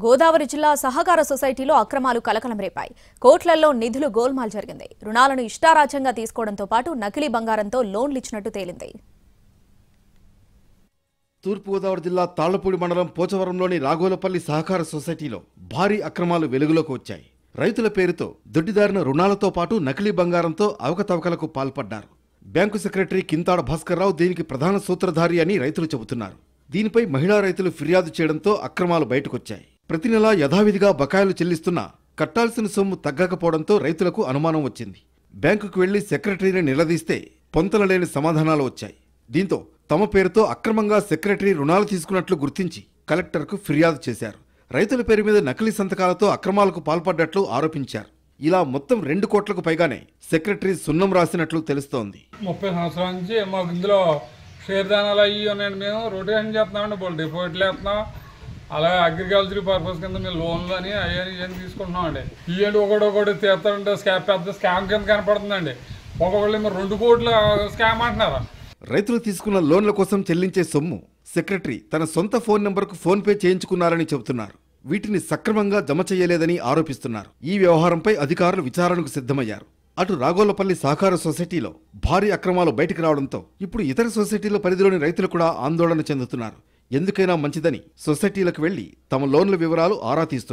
గోదావరి జిల్లా సహకార సొసైటీలో అక్రమాలు కలకలం రేపాయి. కోట్లల్లో నిధులు గోల్మాల్ జరిగింది. రుణాలను ఇష్టారాజ్యంగా తీసుకోవడంతో పాటు నకిలీ బంగారంతో లోన్లు ఇచ్చినట్టు తేలింది. తూర్పుగోదావరి జిల్లా తాళ్లపూడి మండలం పోచవరంలోని రాఘోలపల్లి సహకార సొసైటీలో భారీ అక్రమాలు వెలుగులోకి వచ్చాయి. రైతుల పేరుతో దొడ్డిదారిన రుణాలతో పాటు నకిలీ బంగారంతో అవకతవకలకు పాల్పడ్డారు. బ్యాంకు సెక్రటరీ కింతాడ భాస్కర్రావు దీనికి ప్రధాన సూత్రధారి అని రైతులు చెబుతున్నారు. దీనిపై మహిళా రైతులు ఫిర్యాదు చేయడంతో అక్రమాలు బయటకొచ్చాయి. ప్రతి నెలా యథావిధిగా బకాయిలు చెల్లిస్తున్నా కట్టాల్సిన సొమ్ము తగ్గకపోవడంతో రైతులకు అనుమానం వచ్చింది. బ్యాంకుకు వెళ్లి సెక్రటరీని నిలదీస్తే పొంతనలేని సమాధానాలు వచ్చాయి. దీంతో తమ పేరుతో అక్రమంగా సెక్రటరీ రుణాలు తీసుకున్నట్లు గుర్తించి కలెక్టర్కు ఫిర్యాదు చేశారు. రైతుల పేరు మీద నకిలీ సంతకాలతో అక్రమాలకు పాల్పడ్డట్లు ఆరోపించారు. ఇలా మొత్తం 2 కోట్లకు పైగానే సెక్రటరీ సున్నం రాసినట్లు తెలుస్తోంది. 30 సంవత్సరాల నుంచి మాకు ఇందులో షేర్ దానాలు అయ్యి ఉన్నాయండి. మేము రొటేషన్ చేస్తున్నామండి, బోల్ డిపాజిట్లు వేస్తున్నాం. అలాగే అగ్రికల్చర్ పర్పస్ కింద మేము లోన్లు అని అవన్నీ తీసుకుంటున్నామండి. ఇవన్నీ ఒకటి తీస్తారంటే పెద్ద స్కామ్ కింద కనపడుతుందండి. ఒకళ్ళు మేము 2 కోట్ల స్కామ్ అంటున్నారు. రైతులు తీసుకున్న లోన్ల కోసం చెల్లించే సొమ్ము సెక్రటరీ తన సొంత ఫోన్ నెంబర్కు ఫోన్పే చేయించుకున్నారని చెబుతున్నారు. వీటిని సక్రమంగా జమ చేయలేదని ఆరోపిస్తున్నారు. ఈ వ్యవహారంపై అధికారులు విచారణకు సిద్ధమయ్యారు. అటు రాఘోలపల్లి సహకార సొసైటీలో భారీ అక్రమాలు బయటకు రావడంతో ఇప్పుడు ఇతర సొసైటీల పరిధిలోని రైతులు కూడా ఆందోళన చెందుతున్నారు. ఎందుకైనా మంచిదని సొసైటీలకు వెళ్లి తమ లోన్ల వివరాలు ఆరా తీస్తున్నారు.